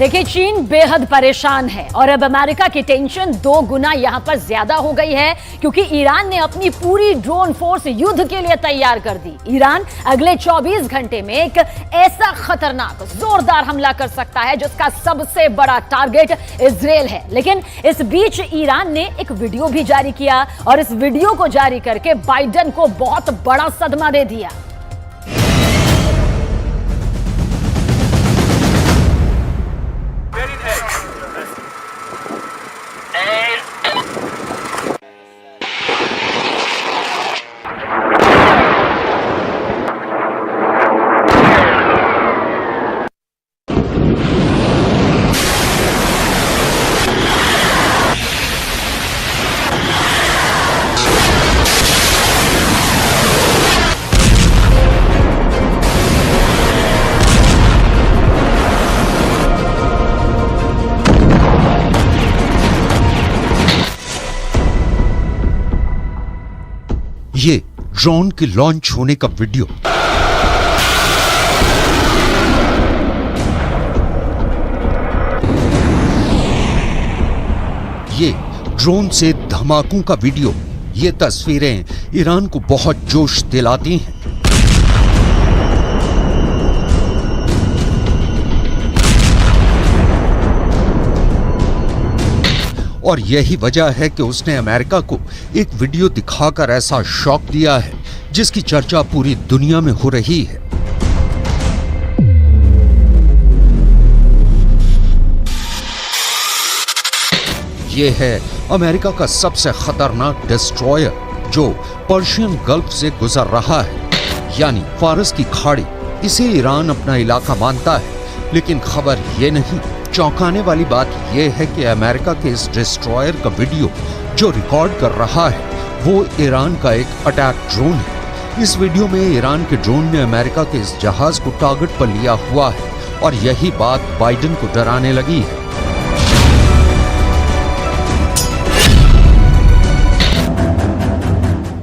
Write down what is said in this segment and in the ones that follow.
देखिए, चीन बेहद परेशान है और अब अमेरिका की टेंशन 2 गुना यहां पर ज्यादा हो गई है क्योंकि ईरान ने अपनी पूरी ड्रोन फोर्स युद्ध के लिए तैयार कर दी। ईरान अगले 24 घंटे में एक ऐसा खतरनाक जोरदार हमला कर सकता है जिसका सबसे बड़ा टारगेट इजराइल है। लेकिन इस बीच ईरान ने एक वीडियो भी जारी किया और इस वीडियो को जारी करके बाइडेन को बहुत बड़ा सदमा दे दिया। ये ड्रोन के लॉन्च होने का वीडियो। ये ड्रोन से धमाकों का वीडियो। ये तस्वीरें ईरान को बहुत जोश दिलाती हैं। और यही वजह है कि उसने अमेरिका को एक वीडियो दिखाकर ऐसा शॉक दिया है जिसकी चर्चा पूरी दुनिया में हो रही है। यह है अमेरिका का सबसे खतरनाक डिस्ट्रॉयर जो पर्शियन गल्फ से गुजर रहा है, यानी फारस की खाड़ी। इसे ईरान अपना इलाका मानता है, लेकिन खबर यह नहीं, चौंकाने वाली बात यह है कि अमेरिका के इस डिस्ट्रॉयर का वीडियो जो रिकॉर्ड कर रहा है वो ईरान का एक अटैक ड्रोन है। इस वीडियो में ईरान के ड्रोन ने अमेरिका के इस जहाज को टारगेट पर लिया हुआ है और यही बात बाइडेन को डराने लगी है।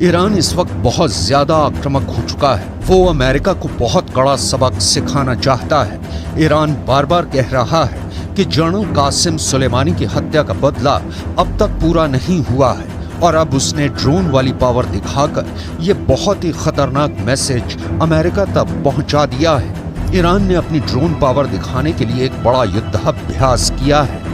ईरान इस वक्त बहुत ज्यादा आक्रामक हो चुका है। वो अमेरिका को बहुत कड़ा सबक सिखाना चाहता है। ईरान बार बार कह रहा है कि जनरल कासिम सुलेमानी की हत्या का बदला अब तक पूरा नहीं हुआ है और अब उसने ड्रोन वाली पावर दिखाकर ये बहुत ही खतरनाक मैसेज अमेरिका तक पहुंचा दिया है। ईरान ने अपनी ड्रोन पावर दिखाने के लिए एक बड़ा युद्धाभ्यास किया है।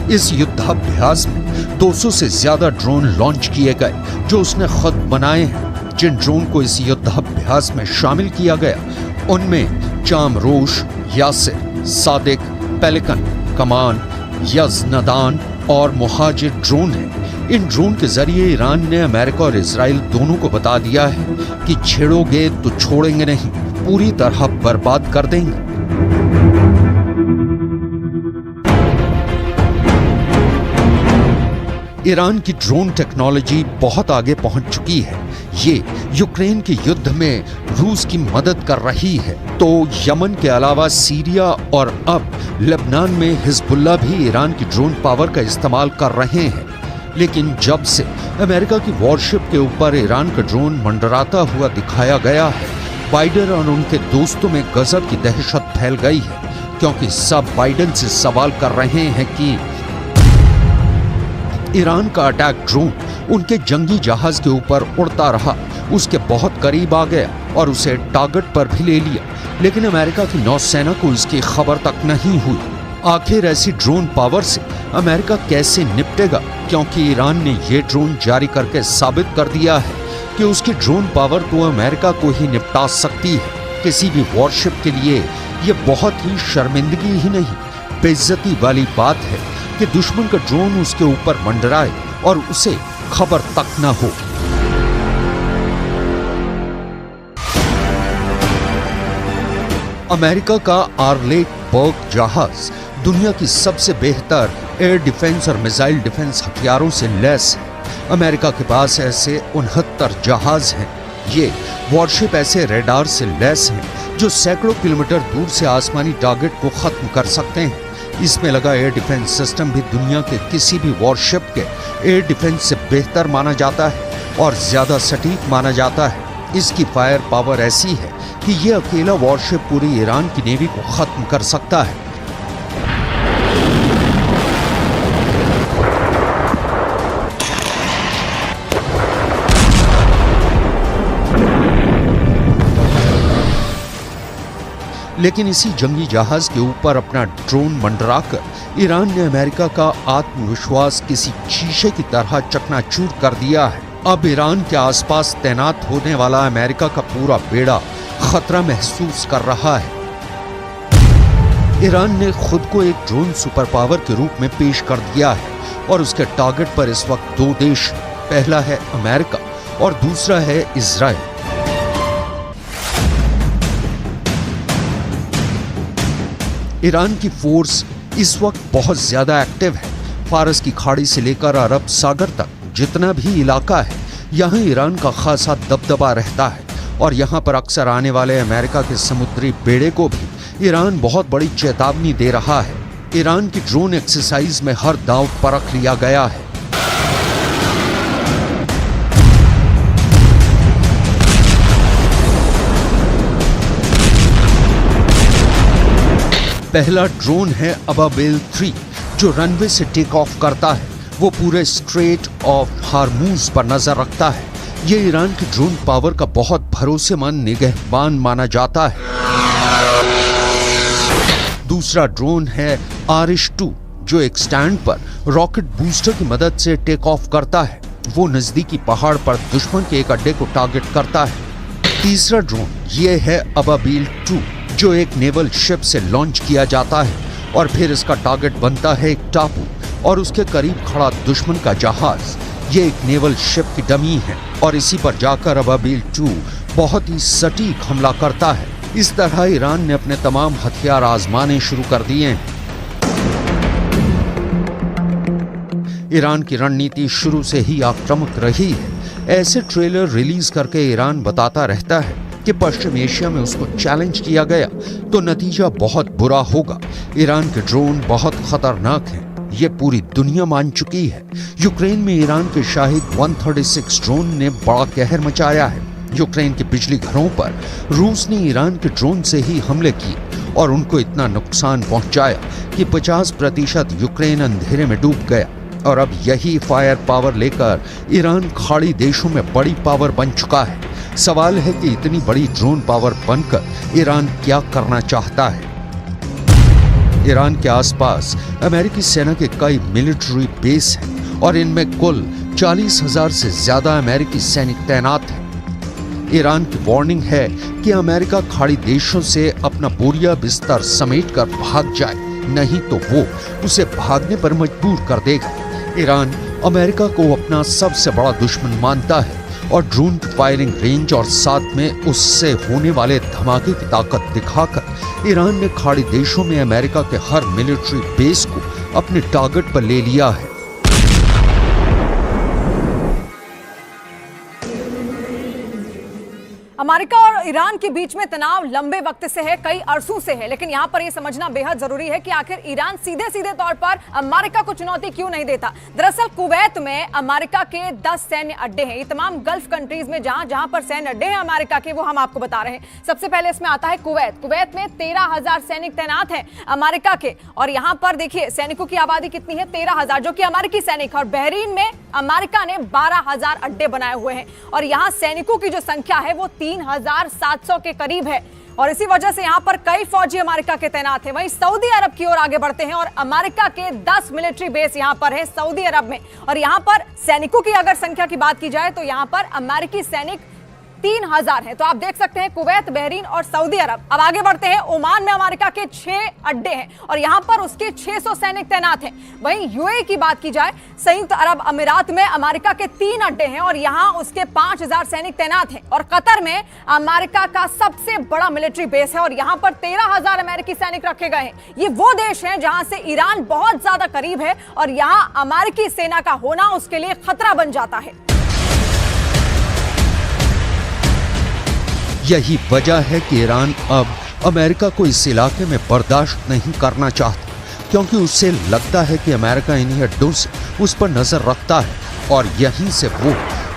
इस युद्धाभ्यास में 200 से ज्यादा ड्रोन लॉन्च किए गए जो उसने खुद बनाए हैं। जिन ड्रोन को इस युद्धाभ्यास में शामिल किया गया उनमें चामरोश, यासिर, सादिक, पेलिकन, कमान, यज़नदान और मुहाजिर ड्रोन हैं। इन ड्रोन के जरिए ईरान ने अमेरिका और इजराइल दोनों को बता दिया है कि छेड़ोगे तो छोड़ेंगे नहीं, पूरी तरह बर्बाद कर देंगे। ईरान की ड्रोन टेक्नोलॉजी बहुत आगे पहुंच चुकी है। ये यूक्रेन के युद्ध में रूस की मदद कर रही है, तो यमन के अलावा सीरिया और अब लेबनान में हिजबुल्लाह भी ईरान की ड्रोन पावर का इस्तेमाल कर रहे हैं। लेकिन जब से अमेरिका की वॉरशिप के ऊपर ईरान का ड्रोन मंडराता हुआ दिखाया गया है, बाइडेन और उनके दोस्तों में गजब की दहशत फैल गई है, क्योंकि सब बाइडेन से सवाल कर रहे हैं कि ईरान का अटैक ड्रोन उनके जंगी जहाज के ऊपर उड़ता रहा, उसके बहुत करीब आ गया और उसे टारगेट पर भी ले लिया, लेकिन अमेरिका की नौसेना को इसकी खबर तक नहीं हुई। आखिर ऐसी ड्रोन पावर से अमेरिका कैसे निपटेगा, क्योंकि ईरान ने ये ड्रोन जारी करके साबित कर दिया है कि उसकी ड्रोन पावर तो अमेरिका को ही निपटा सकती है। किसी भी वॉरशिप के लिए ये बहुत ही शर्मिंदगी ही नहीं, बेइज्जती वाली बात है कि दुश्मन का ड्रोन उसके ऊपर मंडराए और उसे खबर तक न हो। अमेरिका का आर्लेट बर्ग जहाज दुनिया की सबसे बेहतर एयर डिफेंस और मिसाइल डिफेंस हथियारों से लैस है। अमेरिका के पास ऐसे 69 जहाज हैं। ये वॉरशिप ऐसे रेडार से लैस हैं जो सैकड़ों किलोमीटर दूर से आसमानी टारगेट को खत्म कर सकते हैं। इसमें लगा एयर डिफेंस सिस्टम भी दुनिया के किसी भी वॉरशिप के एयर डिफेंस से बेहतर माना जाता है और ज्यादा सटीक माना जाता है। इसकी फायर पावर ऐसी है कि ये अकेला वॉरशिप पूरी ईरान की नेवी को खत्म कर सकता है। लेकिन इसी जंगी जहाज के ऊपर अपना ड्रोन मंडराकर ईरान ने अमेरिका का आत्मविश्वास किसी शीशे की तरह चकनाचूर कर दिया है। अब ईरान के आसपास तैनात होने वाला अमेरिका का पूरा बेड़ा खतरा महसूस कर रहा है। ईरान ने खुद को एक ड्रोन सुपर पावर के रूप में पेश कर दिया है और उसके टारगेट पर इस वक्त दो देश, पहला है अमेरिका और दूसरा है इजराइल। ईरान की फोर्स इस वक्त बहुत ज्यादा एक्टिव है। फारस की खाड़ी से लेकर अरब सागर तक जितना भी इलाका है, यहाँ ईरान का खासा दबदबा रहता है और यहाँ पर अक्सर आने वाले अमेरिका के समुद्री बेड़े को भी ईरान बहुत बड़ी चेतावनी दे रहा है। ईरान की ड्रोन एक्सरसाइज में हर दांव परख लिया गया है। पहला ड्रोन है अबाबिल 3 जो रनवे से टेक ऑफ करता है। वो पूरे स्ट्रेट ऑफ हार्मूज पर नजर रखता है। ये ईरान की ड्रोन पावर का बहुत भरोसेमंद निगहबान माना जाता है। दूसरा ड्रोन है आरिश 2 जो एक स्टैंड पर रॉकेट बूस्टर की मदद से टेक ऑफ करता है। वो नजदीकी पहाड़ पर दुश्मन के एक अड्डे को टारगेट करता है। तीसरा ड्रोन ये है अबाबिल 2 जो एक नेवल शिप से लॉन्च किया जाता है और फिर इसका टारगेट बनता है एक टापू और उसके करीब खड़ा दुश्मन का जहाज। ये एक नेवल शिप की डमी है और इसी पर जाकर अबाबिल 2 बहुत ही सटीक हमला करता है। इस तरह ईरान ने अपने तमाम हथियार आजमाने शुरू कर दिए हैं। ईरान की रणनीति शुरू से ही आक्रामक रही है। ऐसे ट्रेलर रिलीज करके ईरान बताता रहता है कि पश्चिम एशिया में उसको चैलेंज किया गया तो नतीजा बहुत बुरा होगा। ईरान के ड्रोन बहुत खतरनाक हैं, ये पूरी दुनिया मान चुकी है। यूक्रेन में ईरान के शाहिद 136 ड्रोन ने बड़ा कहर मचाया है। यूक्रेन के बिजली घरों पर रूस ने ईरान के ड्रोन से ही हमले किए और उनको इतना नुकसान पहुंचाया कि 50% यूक्रेन अंधेरे में डूब गया। और अब यही फायर पावर लेकर ईरान खाड़ी देशों में बड़ी पावर बन चुका है। सवाल है कि इतनी बड़ी ड्रोन पावर बनकर ईरान क्या करना चाहता है। ईरान के आसपास अमेरिकी सेना के कई मिलिट्री बेस हैं और इनमें कुल 40,000 से ज्यादा अमेरिकी सैनिक तैनात हैं। ईरान की वार्निंग है कि अमेरिका खाड़ी देशों से अपना बोरिया बिस्तर समेटकर भाग जाए, नहीं तो वो उसे भागने पर मजबूर कर देगा। ईरान अमेरिका को अपना सबसे बड़ा दुश्मन मानता है और ड्रोन की फायरिंग रेंज और साथ में उससे होने वाले धमाके की ताकत दिखाकर ईरान ने खाड़ी देशों में अमेरिका के हर मिलिट्री बेस को अपने टारगेट पर ले लिया है। अमेरिका और ईरान के बीच में तनाव लंबे वक्त से है, कई अरसों से है, लेकिन यहाँ पर यह समझना बेहद जरूरी है कि आखिर ईरान सीधे सीधे तौर पर अमेरिका को चुनौती क्यों नहीं देता। दरअसल कुवैत में अमेरिका के 10 सैन्य अड्डे हैं। ये तमाम गल्फ कंट्रीज में जहां पर सैन्य अड्डे हैं अमेरिका के, वो हम आपको बता रहे हैं। सबसे पहले इसमें आता है कुवैत। कुवैत में 13,000 सैनिक तैनात हैं अमेरिका के, और यहाँ पर देखिए सैनिकों की आबादी कितनी है, 13,000, जो कि अमेरिकी सैनिक। और बहरीन में अमेरिका ने 12,000 अड्डे बनाए हुए हैं और यहाँ सैनिकों की जो संख्या है वो 3,700 के करीब है, और इसी वजह से यहाँ पर कई फौजी अमेरिका के तैनात हैं। वहीं सऊदी अरब की ओर आगे बढ़ते हैं और अमेरिका के 10 मिलिट्री बेस यहाँ पर है सऊदी अरब में, और यहाँ पर सैनिकों की अगर संख्या की बात की जाए तो यहाँ पर अमेरिकी सैनिक 3,000 है। तो आप देख सकते हैं कुवैत, बहरीन और सऊदी अरब। अब आगे बढ़ते हैं, ओमान में अमेरिका के 6 अड्डे हैं और यहां पर उसके 600 सैनिक तैनात हैं। वहीं यूएई की बात की जाए, संयुक्त अरब अमीरात में अमेरिका के 3 अड्डे हैं और यहां उसके 5,000 सैनिक तैनात हैं। और कतर में अमेरिका का सबसे बड़ा मिलिट्री बेस है और यहां पर 13,000 अमेरिकी सैनिक रखे गए हैं। ये वो देश हैं जहां से ईरान बहुत ज्यादा करीब है और यहां अमेरिकी सेना का होना उसके लिए खतरा बन जाता है। यही वजह है कि ईरान अब अमेरिका को इस इलाके में बर्दाश्त नहीं करना चाहता। क्योंकि उससे लगता है कि अमेरिका इन्हीं अड्डों से उस पर नजर रखता है और यहीं से वो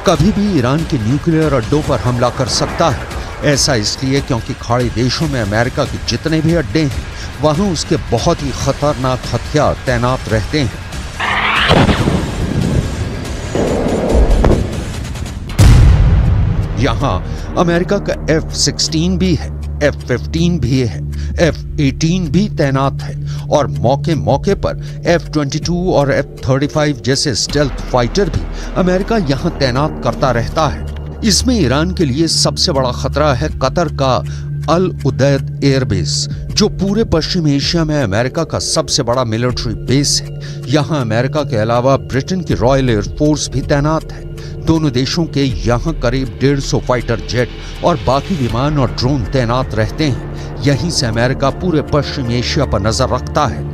कभी भी ईरान के न्यूक्लियर अड्डों पर हमला कर सकता है। ऐसा इसलिए क्योंकि खाड़ी देशों में अमेरिका के जितने भी अड्डे हैं वहां उसके बहुत ही खतरनाक हथियार तैनात रहते हैं। यहाँ अमेरिका का F-16 भी है, F-15 भी है, F-18 भी तैनात है और मौके मौके पर F-22 और F-35 जैसे स्टेल्थ फाइटर भी अमेरिका यहाँ तैनात करता रहता है। इसमें ईरान के लिए सबसे बड़ा खतरा है कतर का अल उदैद एयरबेस, जो पूरे पश्चिम एशिया में अमेरिका का सबसे बड़ा मिलिट्री बेस है। यहाँ अमेरिका के अलावा ब्रिटेन की रॉयल एयरफोर्स भी तैनात है। दोनों देशों के यहाँ करीब 150 फाइटर जेट और बाकी विमान और ड्रोन तैनात रहते हैं। यहीं से अमेरिका पूरे पश्चिम एशिया पर नजर रखता है।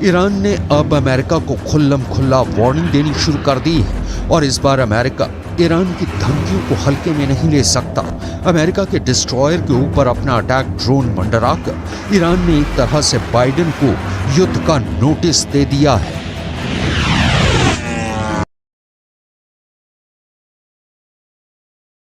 ईरान ने अब अमेरिका को खुल्लम खुल्ला वार्निंग देनी शुरू कर दी है और इस बार अमेरिका ईरान की धमकियों को हल्के में नहीं ले सकता। अमेरिका के डिस्ट्रॉयर के ऊपर अपना अटैक ड्रोन मंडराकर ईरान ने एक तरह से बाइडेन को युद्ध का नोटिस दे दिया है।